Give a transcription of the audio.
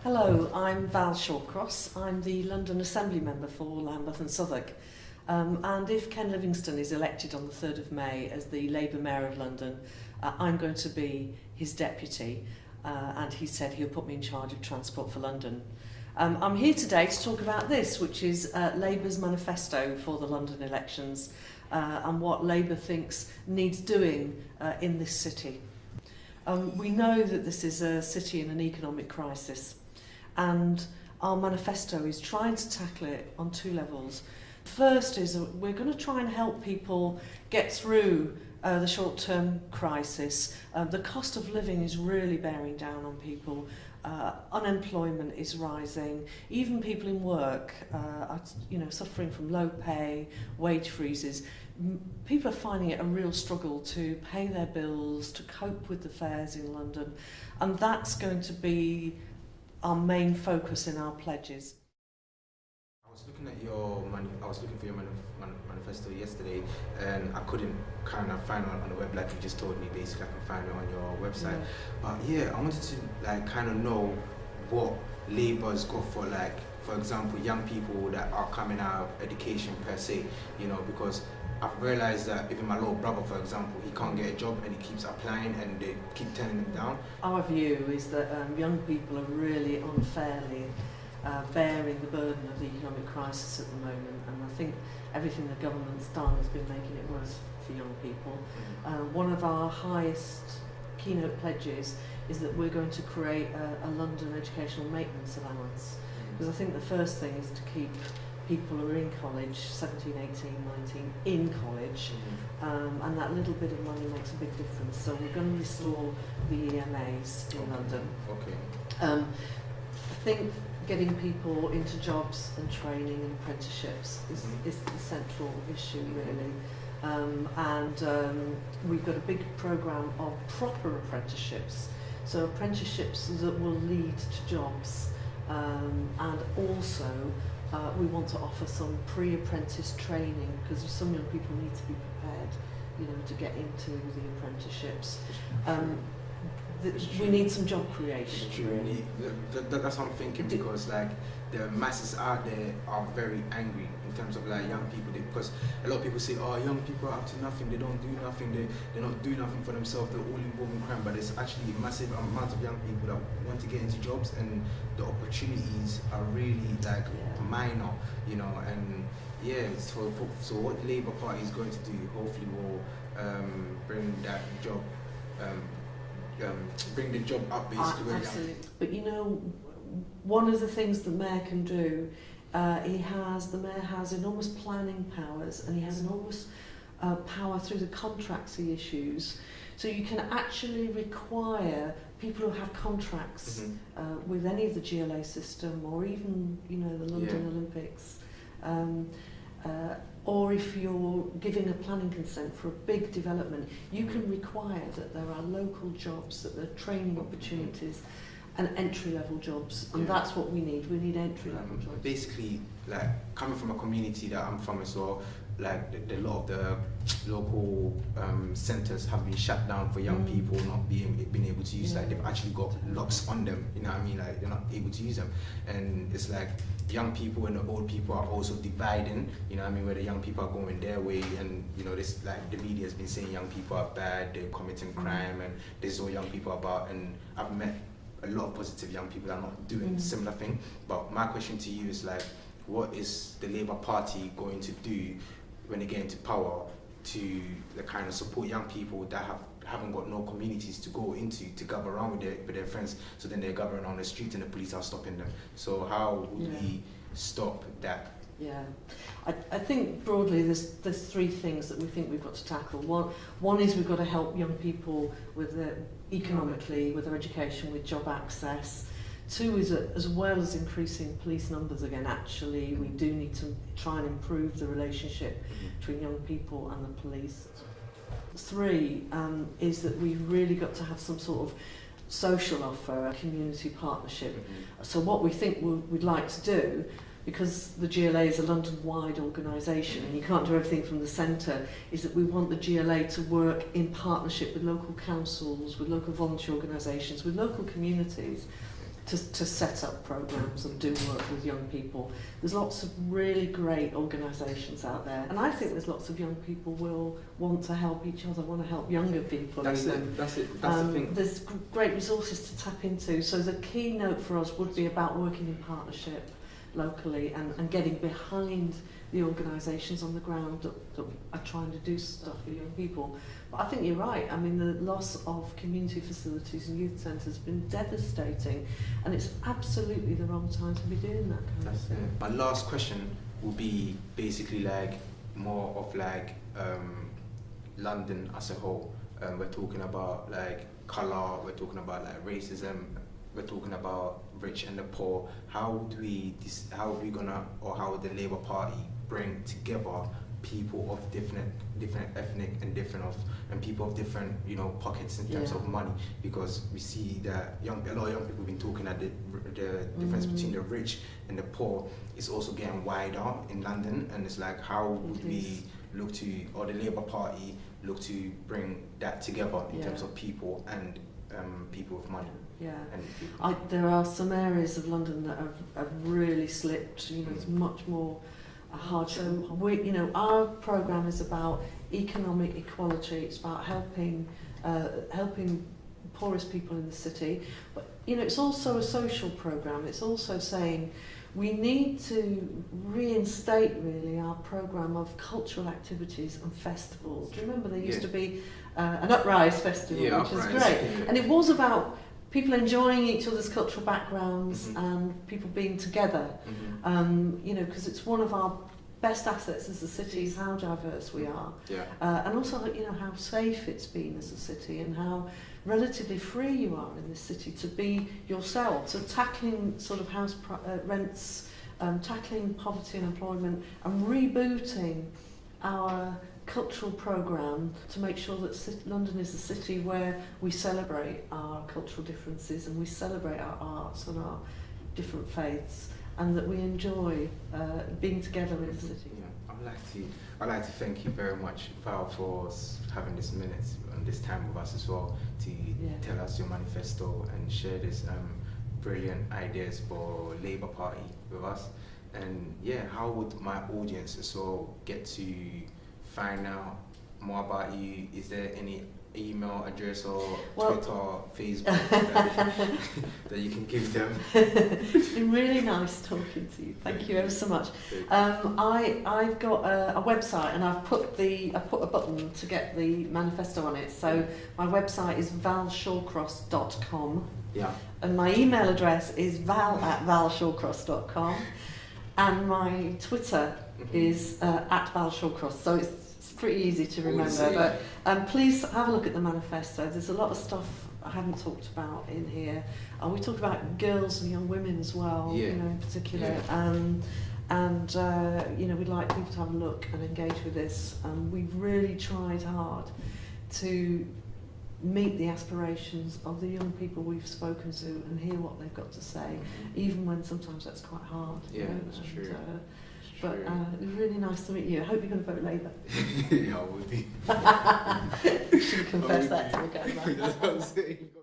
Hello, I'm Val Shawcross. I'm the London Assembly member for Lambeth and Southwark. And if Ken Livingstone is elected on the 3rd of May as the Labour Mayor of London, I'm going to be his deputy, and he said he'll put me in charge of Transport for London. I'm here today to talk about this, which is Labour's manifesto for the London elections and what Labour thinks needs doing in this city. We know that this is a city in an economic crisis, and our manifesto is trying to tackle it on two levels. First is we're going to try and help people get through the short-term crisis. The cost of living is really bearing down on people. Unemployment is rising. Even people in work are, suffering from low pay, wage freezes. People are finding it a real struggle to pay their bills, to cope with the fares in London, and that's going to be our main focus in our pledges. I was looking at for your manifesto yesterday, and I couldn't kind of find it on the web like you just told me. Basically, I can find it on your website. Yeah. But yeah, I wanted to kind of know what Labour's got for for example, young people that are coming out of education per se. Because I've realised that even my little brother, for example, he can't get a job and he keeps applying and they keep turning him down. Our view is that young people are really unfairly bearing the burden of the economic crisis at the moment, and I think everything the government's done has been making it worse for young people. One of our highest keynote pledges is that we're going to create a London educational maintenance allowance, because I think the first thing is to keep people who are in college, 17, 18, 19, in college, and that little bit of money makes a big difference. So we're going to restore the EMAs in London. Okay. I think getting people into jobs and training and apprenticeships is the central issue, really. We've got a big programme of proper apprenticeships, so apprenticeships that will lead to jobs, and also we want to offer some pre-apprentice training, because some young people need to be prepared, to get into the apprenticeships. We need some job creation. Really. That's what I'm thinking, because the masses out there are very angry in terms of young people, because a lot of people say, oh, young people are up to nothing, they don't do nothing, they're not doing nothing for themselves, they're all involved in crime. But there's actually a massive amount of young people that want to get into jobs, and the opportunities are really minor, and yeah, so what the Labour Party is going to do, hopefully will bring that job bring the job up, basically. Absolutely. But one of the things the mayor can do, the mayor has enormous planning powers, and he has enormous power through the contracts he issues. So you can actually require people who have contracts with any of the GLA system, or even the London Olympics, or if you're giving a planning consent for a big development, you can require that there are local jobs, that there are training opportunities and entry-level jobs, and that's what we need. We need entry-level jobs. Basically, coming from a community that I'm from as well, a lot of the local centres have been shut down for young people not being able to use. They've actually got locks on them. You know what I mean? They're not able to use them, and it's young people and the old people are also dividing. You know what I mean? Where the young people are going their way, and this the media has been saying young people are bad, they're committing crime, and this is what young people are about. And I've met a lot of positive young people that are not doing similar thing. But my question to you is what is the Labour Party going to do when they get into power to kind of support young people that haven't got no communities to go into, to gather around with their friends, so then they're gathering on the street and the police are stopping them? So how would we stop that? Yeah, I think broadly there's three things that we think we've got to tackle. One is we've got to help young people with economically, with their education, with job access. Two is as well as increasing police numbers again, actually we do need to try and improve the relationship between young people and the police. Three is that we've really got to have some sort of social offer, a community partnership. So what we think we'd like to do, because the GLA is a London-wide organisation and you can't do everything from the centre, is that we want the GLA to work in partnership with local councils, with local voluntary organisations, with local communities, to set up programs and do work with young people. There's lots of really great organisations out there, and I think there's lots of young people will want to help each other, want to help younger people. That's even. That's the thing. There's great resources to tap into. So the keynote for us would be about working in partnership locally and getting behind the organisations on the ground that are trying to do stuff for young people. But I think you're right. I mean, the loss of community facilities and youth centres has been devastating, and it's absolutely the wrong time to be doing that kind of thing. My last question will be basically like more of like London as a whole. We're talking about like colour, we're talking about like racism, we're talking about rich and the poor. How are we gonna, or how would the Labour Party bring together people of different ethnic and people of different pockets in terms of money? Because we see that a lot of young people have been talking that the difference between the rich and the poor is also getting wider in London, and it's like, how would we look to, or the Labour Party look to bring that together in terms of people and people with money? There are some areas of London that have really slipped. It's much more hard. So our programme is about economic equality. It's about helping poorest people in the city. But it's also a social programme. It's also saying we need to reinstate really our programme of cultural activities and festivals. Do you remember there used to be an Uprise festival, which was great, and it was about people enjoying each other's cultural backgrounds and people being together. Because it's one of our best assets as a city is how diverse we are, and also how safe it's been as a city and how relatively free you are in this city to be yourself. So tackling sort of house rents, tackling poverty and employment, and rebooting our cultural programme to make sure that London is a city where we celebrate our cultural differences and we celebrate our arts and our different faiths, and that we enjoy being together in the city. I'd like to thank you very much, Val, for having this minute and this time with us as well to tell us your manifesto and share this brilliant ideas for Labour Party with us. And how would my audience as well get to find out more about you? Is there any email address or Twitter, Facebook that you can give them? It's been really nice talking to you. Thank you ever so much. I've got a website, and I've put a button to get the manifesto on it. So my website is valshawcross.com. And my email address is val@valshawcross.com. And my Twitter is @valshawcross. So it's pretty easy to remember, but please have a look at the manifesto. There's a lot of stuff I haven't talked about in here. We talk about girls and young women as well, in particular. We'd like people to have a look and engage with this. We've really tried hard to meet the aspirations of the young people we've spoken to and hear what they've got to say, even when sometimes that's quite hard. That's true. But it was really nice to meet you. I hope you're going to vote Labour. I would be. You should confess that to the camera.